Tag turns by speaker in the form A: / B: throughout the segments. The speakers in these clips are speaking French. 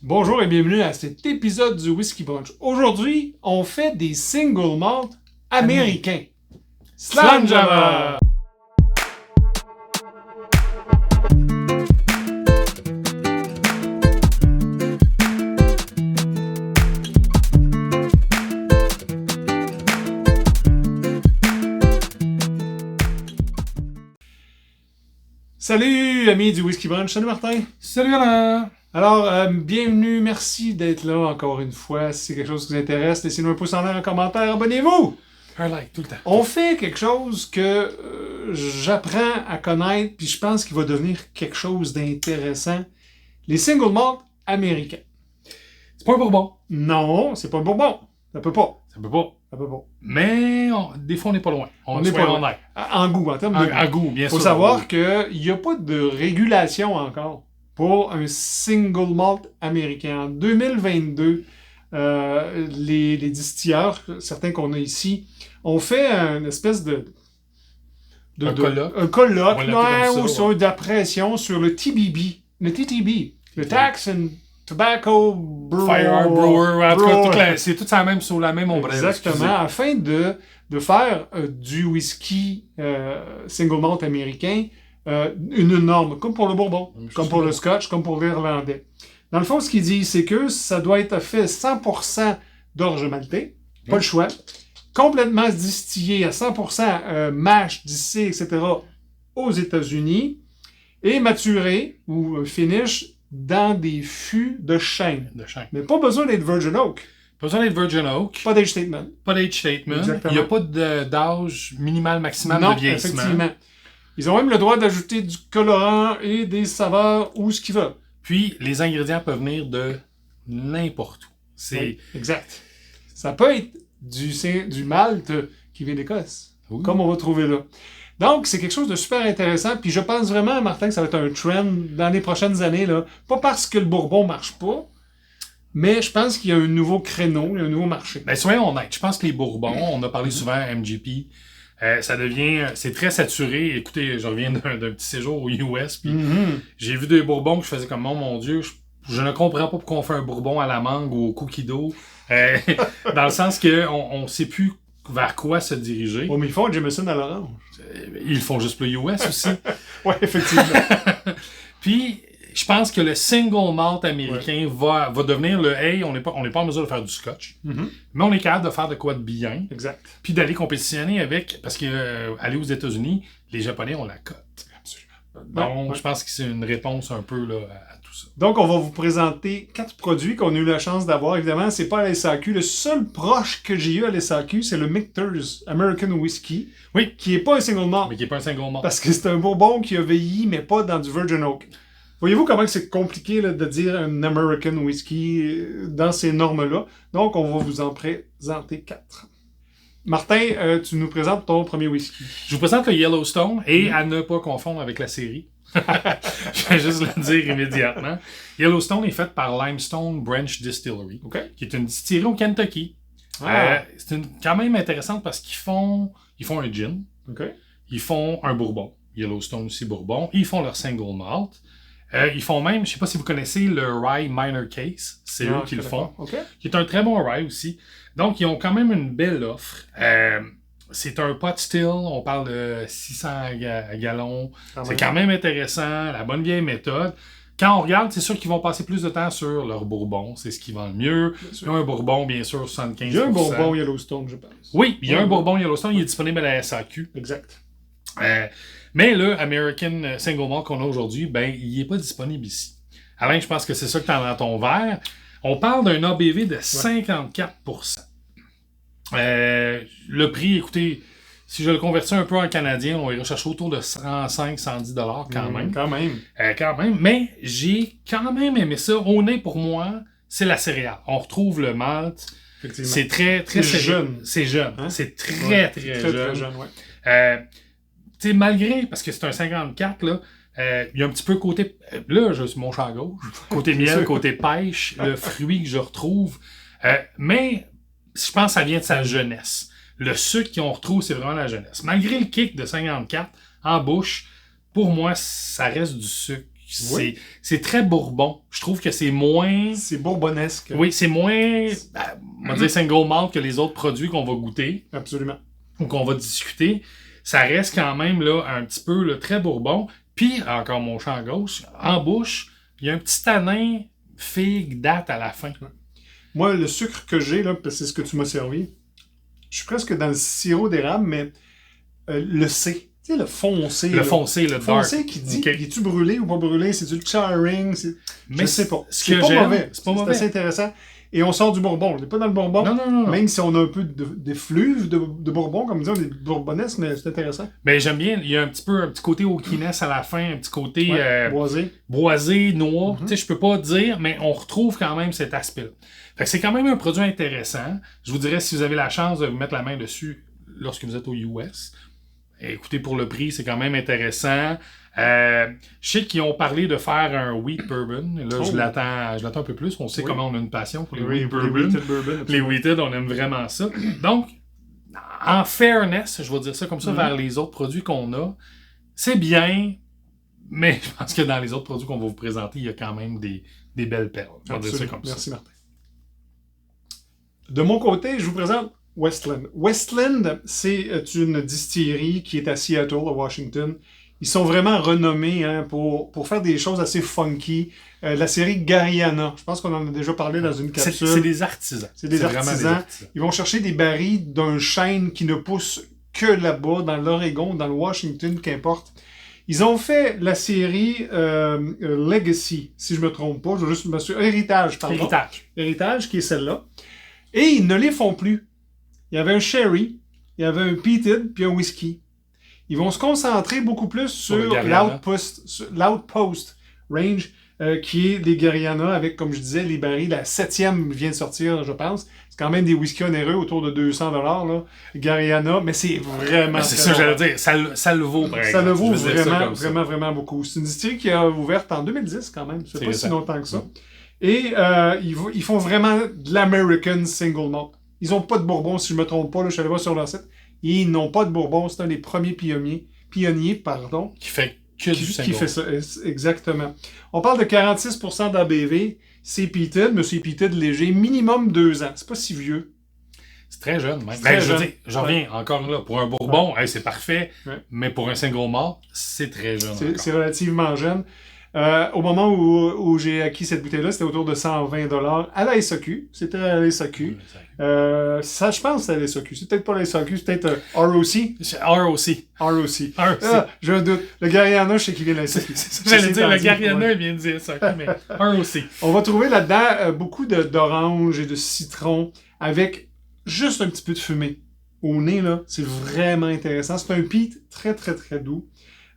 A: Bonjour et bienvenue à cet épisode du Whisky Brunch. Aujourd'hui, on fait des single malt américains. Slam Java! Salut amis du Whisky Brunch, salut Martin!
B: Salut Alain!
A: Alors, bienvenue, merci d'être là encore une fois. Si c'est quelque chose qui vous intéresse, laissez-nous un pouce en l'air, un commentaire, abonnez-vous!
B: Un like tout le temps.
A: On fait quelque chose que j'apprends à connaître, puis je pense qu'il va devenir quelque chose d'intéressant. Les single malt américains.
B: C'est pas un bourbon.
A: Non, c'est pas un bourbon. Ça peut pas.
B: Ça peut pas.
A: Ça peut pas.
B: Mais des fois, on n'est pas loin.
A: On n'est pas loin. En goût, en termes de goût.
B: En goût, bien sûr.
A: Il faut savoir qu'il n'y a pas de régulation encore pour un single malt américain. En 2022, les distilleurs, certains qu'on a ici, ont fait une espèce
B: un colloque.
A: Un colloque,
B: ou
A: sur de la pression sur le TBB, le TTB, le Tax and Tobacco Brewer.
B: Fire Brewer, en tout cas, c'est tout ça même sous la même ombrelle.
A: Exactement, afin de faire du whisky single malt américain une norme, comme pour le bourbon, comme pour le scotch, comme pour l'irlandais. Dans le fond, ce qu'il dit, c'est que ça doit être fait 100% d'orge maltée, pas le choix, complètement distillé à 100% mash, distillé, etc. aux États-Unis, et maturé ou finish dans des fûts de chêne. Mais pas besoin d'être Virgin Oak.
B: Pas besoin d'être Virgin Oak.
A: Pas d'age statement.
B: Pas d'age statement.
A: Exactement.
B: Il n'y a pas d'âge minimal, maximal de vieillissement.
A: Effectivement. Ils ont même le droit d'ajouter du colorant et des saveurs ou ce qu'ils veulent.
B: Puis, les ingrédients peuvent venir de n'importe où.
A: Oui, exact. Ça peut être du malt qui vient d'Écosse, comme on va trouver là. Donc, c'est quelque chose de super intéressant. Puis je pense vraiment, Martin, que ça va être un trend dans les prochaines années. Là. Pas parce que le bourbon marche pas, mais je pense qu'il y a un nouveau créneau, il y a un nouveau marché.
B: Ben, soyons honnêtes. Je pense que les bourbons, on a parlé souvent à MGP, ça devient... C'est très saturé. Écoutez, je reviens d'un petit séjour aux US, puis j'ai vu des bourbons que je faisais comme, oh mon Dieu, je ne comprends pas pourquoi on fait un bourbon à la mangue ou au cookie dough. Dans le sens qu'on ne sait plus vers quoi se diriger.
A: Oh, mais ils font un Jameson à l'orange.
B: Ils font juste le US aussi.
A: Oui, effectivement.
B: Puis, je pense que le single malt américain va devenir le « Hey, on n'est pas en mesure de faire du scotch, mais on est capable de faire de quoi de bien. »
A: Exact.
B: Puis d'aller compétitionner avec... Parce que aller aux États-Unis, les Japonais ont la cote. Absolument. Donc, je pense que c'est une réponse un peu là, à tout ça.
A: Donc, on va vous présenter 4 produits qu'on a eu la chance d'avoir. Évidemment, c'est pas à la SAQ. Le seul proche que j'ai eu à la SAQ, c'est le Michter's American Whiskey.
B: Oui.
A: Qui est pas un single malt.
B: Mais qui est pas un single malt.
A: Parce que c'est un bourbon qui a vieilli, mais pas dans du Virgin Oak. Voyez-vous comment c'est compliqué là, de dire un American Whiskey dans ces normes-là. Donc, on va vous en présenter 4. Martin, tu nous présentes ton premier whisky.
B: Je vous présente le Yellowstone et à ne pas confondre avec la série. Je vais juste le dire immédiatement. Yellowstone est fait par Limestone Branch Distillery, qui est une distillerie au Kentucky. C'est quand même intéressant parce qu'ils font un gin, ils font un bourbon, Yellowstone aussi bourbon, ils font leur single malt. Ils font même, je sais pas si vous connaissez le Rye Minor Case, c'est eux qui le font, qui est un très bon rye aussi. Donc, ils ont quand même une belle offre. C'est un pot still, on parle de 600 gallons. C'est quand même intéressant, la bonne vieille méthode. Quand on regarde, c'est sûr qu'ils vont passer plus de temps sur leur bourbon, c'est ce qui vend le mieux. Il y a un bourbon, bien sûr, 75%.
A: Il y a un bourbon Yellowstone, je pense.
B: Oui, il y a un bourbon Yellowstone, il est disponible à la SAQ.
A: Exact.
B: Mais le American Single Malt qu'on a aujourd'hui, ben, il n'est pas disponible ici. Alain, je pense que c'est ça que tu as dans ton verre. On parle d'un ABV de 54%. Le prix, écoutez, si je le convertis un peu en canadien, on va y rechercher autour de 105-110$ quand même. Quand même. Mais j'ai quand même aimé ça. Au nez, pour moi, c'est la céréale. On retrouve le malt. C'est très
A: jeune.
B: C'est jeune. Hein? C'est très jeune.
A: Très jeune,
B: tu sais, malgré, parce que c'est un 54, là, il y a un petit peu côté... Là, je suis mon champ à gauche. Côté miel, côté pêche, le fruit que je retrouve. Mais je pense que ça vient de sa jeunesse. Le sucre qu'on retrouve, c'est vraiment la jeunesse. Malgré le kick de 54 en bouche, pour moi, ça reste du sucre C'est très bourbon. Je trouve que c'est moins...
A: C'est bourbonnesque.
B: Oui, c'est moins, on va dire single malt que les autres produits qu'on va goûter.
A: Absolument.
B: Ou qu'on va discuter. Ça reste quand même là un petit peu là, très bourbon. Puis, encore mon champ gauche, en bouche, il y a un petit tanin figue date à la fin.
A: Moi, le sucre que j'ai, là, c'est ce que tu m'as servi, je suis presque dans le sirop d'érable, mais le C. Tu sais, le foncé.
B: Le foncé, le dark.
A: Foncé qui dit, es-tu brûlé ou pas brûlé? C'est-tu le charring? Je sais pas.
B: C'est
A: pas mauvais.
B: C'est pas mauvais.
A: C'est assez intéressant. Et on sort du bourbon. On n'est pas dans le bourbon.
B: Non.
A: Même si on a un peu d'effluve de bourbon, comme on dit, on est bourbonnesque, mais c'est intéressant.
B: Mais j'aime bien. Il y a un petit côté oakiness à la fin, un petit côté
A: boisé,
B: noir. Tu sais, je peux pas dire, mais on retrouve quand même cet aspect-là. Fait que c'est quand même un produit intéressant. Je vous dirais, si vous avez la chance de vous mettre la main dessus lorsque vous êtes aux US, écoutez, pour le prix, c'est quand même intéressant. Je sais qu'ils ont parlé de faire un wheat bourbon. Là, je l'attends un peu plus. On sait comment on a une passion pour les wheat bourbon. Les wheated, on aime vraiment ça. Donc, en fairness, je vais dire ça comme ça, vers les autres produits qu'on a, c'est bien, mais je pense que dans les autres produits qu'on va vous présenter, il y a quand même des belles perles. On va dire ça comme
A: Merci,
B: ça.
A: Martin. De mon côté, je vous présente Westland. Westland, c'est une distillerie qui est à Seattle, à Washington. Ils sont vraiment renommés pour faire des choses assez funky. La série Gariana, je pense qu'on en a déjà parlé dans une capsule.
B: C'est des artisans.
A: C'est des artisans. Ils vont chercher des barils d'un chêne qui ne pousse que là-bas, dans l'Oregon, dans le Washington, qu'importe. Ils ont fait la série Legacy, si je me trompe pas. Je veux juste m'assurer. Héritage, pardon. Héritage, qui est celle-là. Et ils ne les font plus. Il y avait un sherry, il y avait un peated, puis un whisky. Ils vont se concentrer beaucoup plus sur l'Outpost range, qui est des Gariana avec, comme je disais, les barils. La 7e vient de sortir, je pense. C'est quand même des whisky onéreux autour de 200 $, là. Gariana, mais c'est vraiment...
B: C'est ça que j'allais dire. Ça le vaut, par exemple.
A: Ça le vaut vraiment beaucoup. C'est une distillerie qui a ouverte en 2010, quand même. C'est pas si longtemps que ça. Et ils font vraiment de l'American single malt. Ils n'ont pas de bourbon, si je ne me trompe pas. Là, je suis allé voir sur leur site. Ils n'ont pas de bourbon. C'est un des premiers pionniers,
B: qui fait que du single.
A: Qui fait ça, exactement. On parle de 46% d'ABV. C'est peated, mais c'est peated léger. Minimum 2 ans. C'est pas si vieux.
B: C'est très jeune, même. Je reviens encore là. Pour un bourbon, c'est parfait. Ouais. Mais pour un single malt, c'est très jeune.
A: C'est relativement jeune. Au moment où j'ai acquis cette bouteille-là, c'était autour de 120 $ à la SAQ. C'était à la SAQ. Ça, je pense que c'est à la SAQ. C'est peut-être pas la SAQ, c'est peut-être ROC.
B: ROC.
A: J'ai un doute. Le Gariana, je sais qu'il vient de la SAQ.
B: J'allais dire, le Gariana, il vient de dire SAQ, mais ROC.
A: On va trouver là-dedans beaucoup d'orange et de citron avec juste un petit peu de fumée. Au nez, là, c'est vraiment intéressant. C'est un peat très, très, très doux.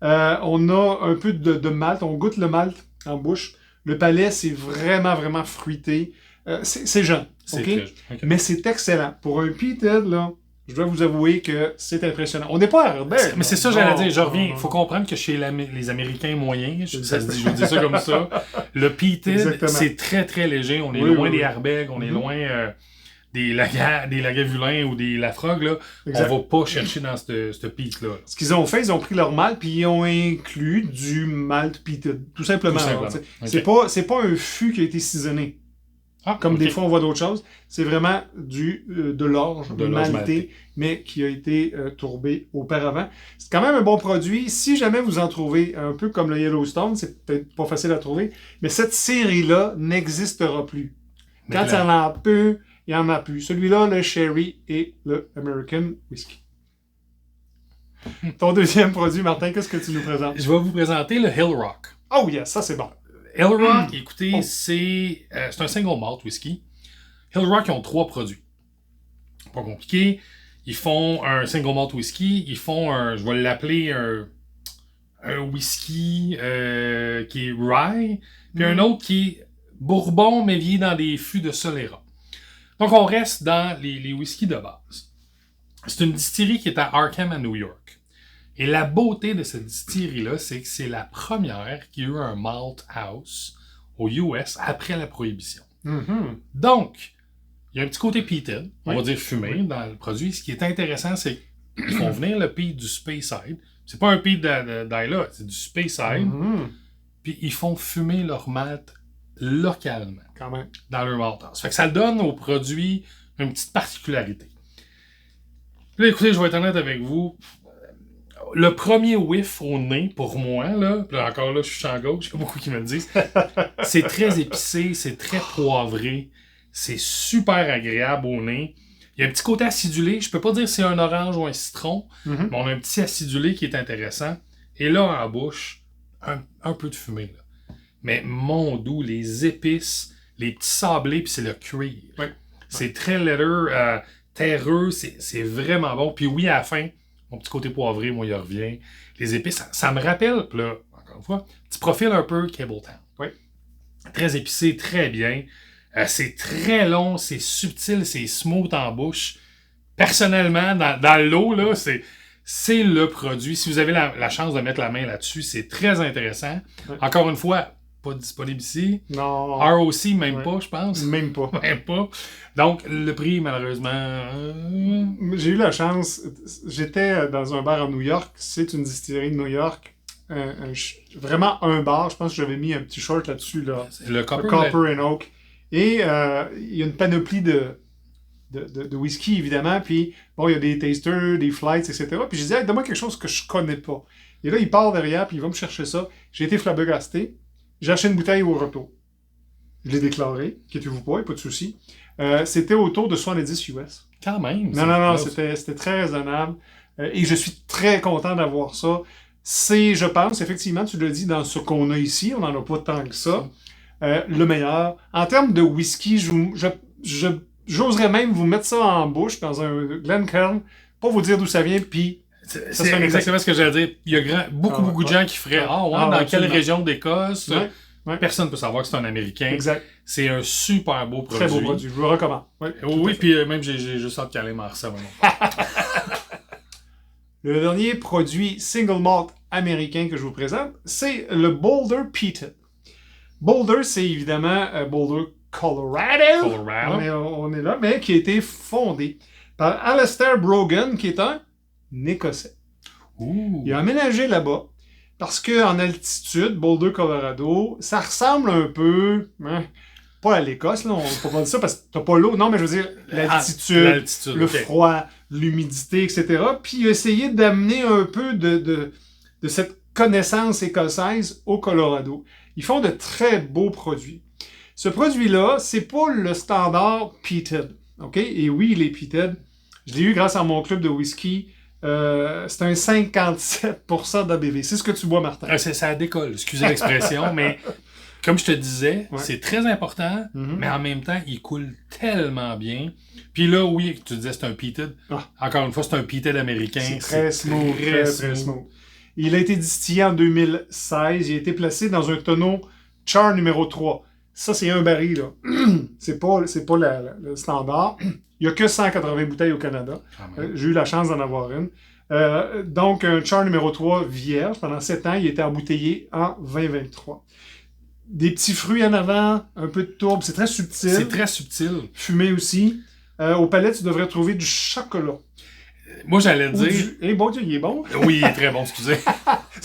A: On a un peu de malt, on goûte le malt en bouche. Le palais, c'est vraiment, vraiment fruité. C'est jeune, okay? Mais c'est excellent. Pour un peated, là, je dois vous avouer que c'est impressionnant. On n'est pas à Herbert.
B: Mais c'est ça, j'allais dire, je reviens. Il faut comprendre que chez les Américains moyens, je dis ça comme ça, le peated, c'est très, très léger. On est loin des Ardbeg, on est loin... des Lagavulins ou des Lafrogue, là, exact. On va pas chercher dans ce peat-là.
A: Ce qu'ils ont fait, ils ont pris leur malt puis ils ont inclus du malt peated. Tout simplement. C'est pas un fût qui a été cisaonné. Comme des fois on voit d'autres choses. C'est vraiment de l'orge malté, mais qui a été tourbé auparavant. C'est quand même un bon produit. Si jamais vous en trouvez, un peu comme le Yellowstone, c'est peut-être pas facile à trouver, mais cette série-là n'existera plus. Quand il y en a peu, il n'y en a plus. Celui-là, le Sherry et le American Whiskey. Ton deuxième produit, Martin, qu'est-ce que tu nous présentes?
B: Je vais vous présenter le Hill Rock.
A: Oh yes, ça c'est bon.
B: Hill Rock, écoutez, c'est un single malt whisky. Hill Rock, ils ont 3 produits. Pas compliqué. Ils font un single malt whisky. Ils font je vais l'appeler un whisky qui est rye. Puis un autre qui est bourbon, mais vieilli dans des fûts de Solera. Donc, on reste dans les whiskies de base. C'est une distillerie qui est à Arkham, à New York. Et la beauté de cette distillerie-là, c'est que c'est la première qui a eu un malt house aux US après la prohibition.
A: Mm-hmm.
B: Donc, il y a un petit côté peated, on va dire fumé, dans le produit. Ce qui est intéressant, c'est qu'ils font venir le peat du Speyside. C'est pas un peat d'Isla, c'est du Speyside.
A: Mm-hmm.
B: puis ils font fumer leur malt localement.
A: Quand même.
B: Dans leur maltage. Fait que ça donne au produit une petite particularité. Là, écoutez, je vais être honnête avec vous. Le premier whiff au nez, pour moi, là, puis encore là, je suis champ gauche, il y a beaucoup qui me le disent, c'est très épicé, c'est très poivré, c'est super agréable au nez. Il y a un petit côté acidulé, je peux pas dire si c'est un orange ou un citron, mais on a un petit acidulé qui est intéressant. Et là, en bouche, un peu de fumée, là. Mais mon doux, les épices, les petits sablés, puis c'est le cuir.
A: Ouais.
B: C'est très leather, terreux, c'est vraiment bon. Puis oui, à la fin, mon petit côté poivré, moi, il revient. Les épices, ça me rappelle, puis là, encore une fois, petit profil un peu Cabletown.
A: Oui.
B: Très épicé, très bien. C'est très long, c'est subtil, c'est smooth en bouche. Personnellement, dans l'eau, là, c'est le produit. Si vous avez la chance de mettre la main là-dessus, c'est très intéressant. Ouais. Encore une fois, pas disponible ici.
A: Non.
B: ROC, même pas, je pense.
A: Même pas.
B: Même pas. Donc, le prix, malheureusement...
A: J'ai eu la chance. J'étais dans un bar à New York. C'est une distillerie de New York. Vraiment un bar. Je pense que j'avais mis un petit short là-dessus. Là.
B: Le Copper
A: and Oak. Et il y a une panoplie de whisky, évidemment. Puis, bon, il y a des tasters, des flights, etc. Puis j'ai dit, hey, donne-moi quelque chose que je connais pas. Et là, il part derrière, puis il va me chercher ça. J'ai été flabbergasté. J'ai acheté une bouteille au retour. Je l'ai déclaré. Inquiétez-vous pas, pas de souci. C'était autour de 70 US.
B: Quand même.
A: Non, c'était très raisonnable. Et je suis très content d'avoir ça. C'est, je pense, effectivement, tu l'as dit, dans ce qu'on a ici, on n'en a pas tant que ça, le meilleur. En termes de whisky, j'oserais même vous mettre ça en bouche dans un Glencairn, pas vous dire d'où ça vient, puis...
B: C'est exactement ce que j'allais dire. Il y a beaucoup de gens qui feraient « Ah ouais, dans quelle région d'Écosse? Ouais. Personne ne peut savoir que c'est un Américain.
A: Exact.
B: C'est un super beau produit.
A: Très beau produit, je vous le recommande.
B: Oui, puis même j'ai juste hâte qu'elle m'en recevoir.
A: Le dernier produit single malt américain que je vous présente, c'est le Boulder Peated. Boulder, c'est évidemment Boulder, Colorado. On est là, mais qui a été fondé par Alistair Brogan, qui est un Écossais.
B: Ouh.
A: Il a aménagé là-bas parce qu'en altitude, Boulder, Colorado, ça ressemble un peu, pas à l'Écosse, là, on ne peut pas dire ça parce que t'as pas l'eau, non, mais je veux dire l'altitude, le froid, l'humidité, etc. Puis il a essayé d'amener un peu de cette connaissance écossaise au Colorado. Ils font de très beaux produits. Ce produit-là, c'est pas le standard peated, ok? Et oui, il est peated. Je l'ai eu grâce à mon club de whisky. C'est un 57% d'ABV. C'est ce que tu bois, Martin.
B: Ça décolle, excusez l'expression, mais comme je te disais, c'est très important, mais en même temps, il coule tellement bien. Puis là, oui, tu disais c'est un peated. Encore une fois, c'est un peated américain.
A: C'est très smooth, très smooth. Il a été distillé en 2016. Il a été placé dans un tonneau Char numéro 3. Ça, c'est un baril, là. c'est pas le standard. Il n'y a que 180 bouteilles au Canada. J'ai eu la chance d'en avoir une. Donc, un Char numéro 3 vierge. Pendant 7 ans, il était embouteillé en 2023. Des petits fruits en avant, un peu de tourbe. C'est très subtil.
B: C'est très subtil.
A: Fumé aussi. Au palais, tu devrais trouver du chocolat.
B: Moi, j'allais dire...
A: bon Dieu, il est bon.
B: Oui, il est très bon, excusez.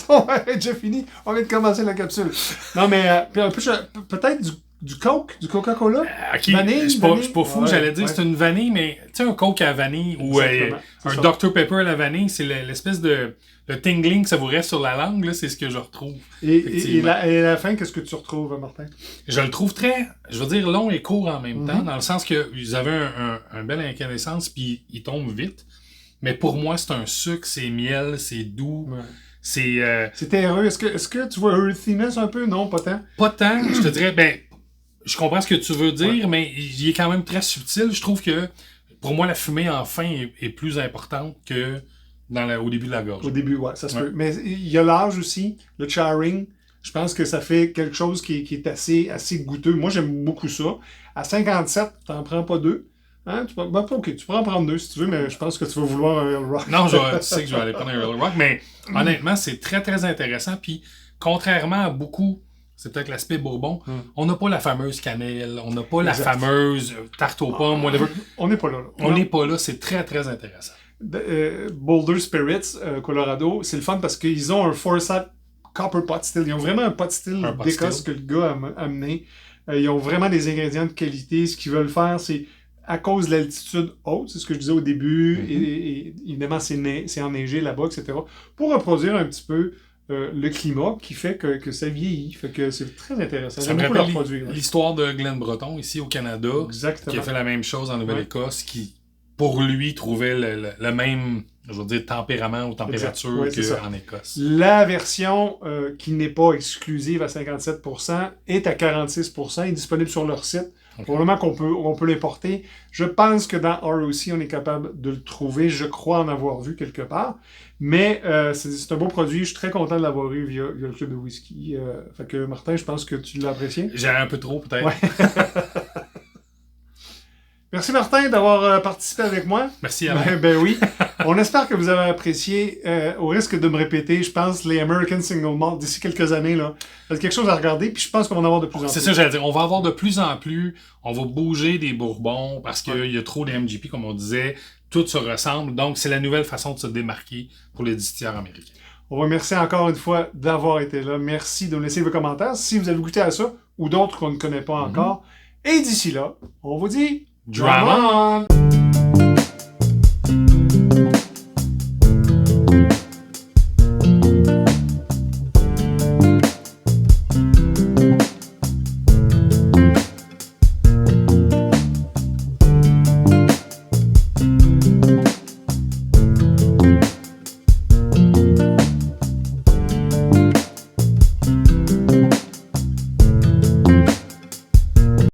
A: On a déjà fini. On vient de commencer la capsule. Non, mais peut-être du Coke, du Coca-Cola.
B: Vanille, je suis pas fou, j'allais dire c'est une vanille, mais tu sais, un Coke à vanille ou un Dr Pepper à la vanille, c'est l'espèce de le tingling que ça vous reste sur la langue, là, c'est ce que je retrouve.
A: Et à la fin, qu'est-ce que tu retrouves, Martin?
B: Je le trouve très, je veux dire, long et court en même temps, dans le sens que vous avez un bel incandescence, puis il tombe vite. Mais pour moi, c'est un sucre, c'est miel, c'est doux. Ouais.
A: C'est terreux. Est-ce que tu vois earthiness un peu? Non, pas tant?
B: Pas tant. Je te dirais, je comprends ce que tu veux dire, mais il est quand même très subtil. Je trouve que, pour moi, la fumée en fin est plus importante que au début de la gorge.
A: Au début, ça se peut. Mais il y a l'âge aussi, le charring. Je pense que ça fait quelque chose qui est assez goûteux. Moi, j'aime beaucoup ça. À 57, t'en prends pas 2. Hein? Tu pourras en prendre 2 si tu veux, mais je pense que tu vas vouloir un Earl Rock.
B: Non, tu sais que je vais aller prendre un Earl Rock, mais honnêtement, c'est très, très intéressant. Puis, contrairement à beaucoup, c'est peut-être l'aspect bourbon, on n'a pas la fameuse cannelle, on n'a pas la fameuse tarte aux pommes, whatever.
A: On n'est pas là.
B: On n'est pas là, c'est très, très intéressant.
A: Boulder Spirits, Colorado, c'est le fun parce qu'ils ont un Foresight Copper Pot Still. Ils ont vraiment un pot still d'Écosse que le gars a amené. Ils ont vraiment des ingrédients de qualité. Ce qu'ils veulent faire, c'est à cause de l'altitude haute, c'est ce que je disais au début, et évidemment, c'est enneigé là-bas, etc., pour reproduire un petit peu le climat qui fait que ça vieillit. Fait que c'est très intéressant.
B: Ça me rappelle l'histoire de Glenn Breton, ici au Canada, qui a fait la même chose en Nouvelle-Écosse, qui, pour lui, trouvait le même, je veux dire, tempérament ou température qu'en Écosse.
A: La version qui n'est pas exclusive à 57% est à 46%, est disponible sur leur site. Probablement qu'on peut l'importer. Je pense que dans ROC, on est capable de le trouver. Je crois en avoir vu quelque part. Mais c'est un beau produit. Je suis très content de l'avoir eu via le club de whisky. Fait que Martin, je pense que tu l'as apprécié.
B: J'ai un peu trop, peut-être.
A: Ouais. Merci Martin d'avoir participé avec moi.
B: Merci Alain.
A: Ben oui. On espère que vous avez apprécié. Au risque de me répéter, je pense les American Single Malt d'ici quelques années, là, c'est quelque chose à regarder, puis je pense qu'on va en avoir de plus en plus.
B: C'est ça, j'allais dire. On va avoir de plus en plus. On va bouger des bourbons parce qu'il y a trop de MGP, comme on disait. Tout se ressemble. Donc, c'est la nouvelle façon de se démarquer pour les distilleurs américains.
A: On va remercier encore une fois d'avoir été là. Merci de nous laisser vos commentaires si vous avez goûté à ça ou d'autres qu'on ne connaît pas encore. Et d'ici là, on vous dit Drum on!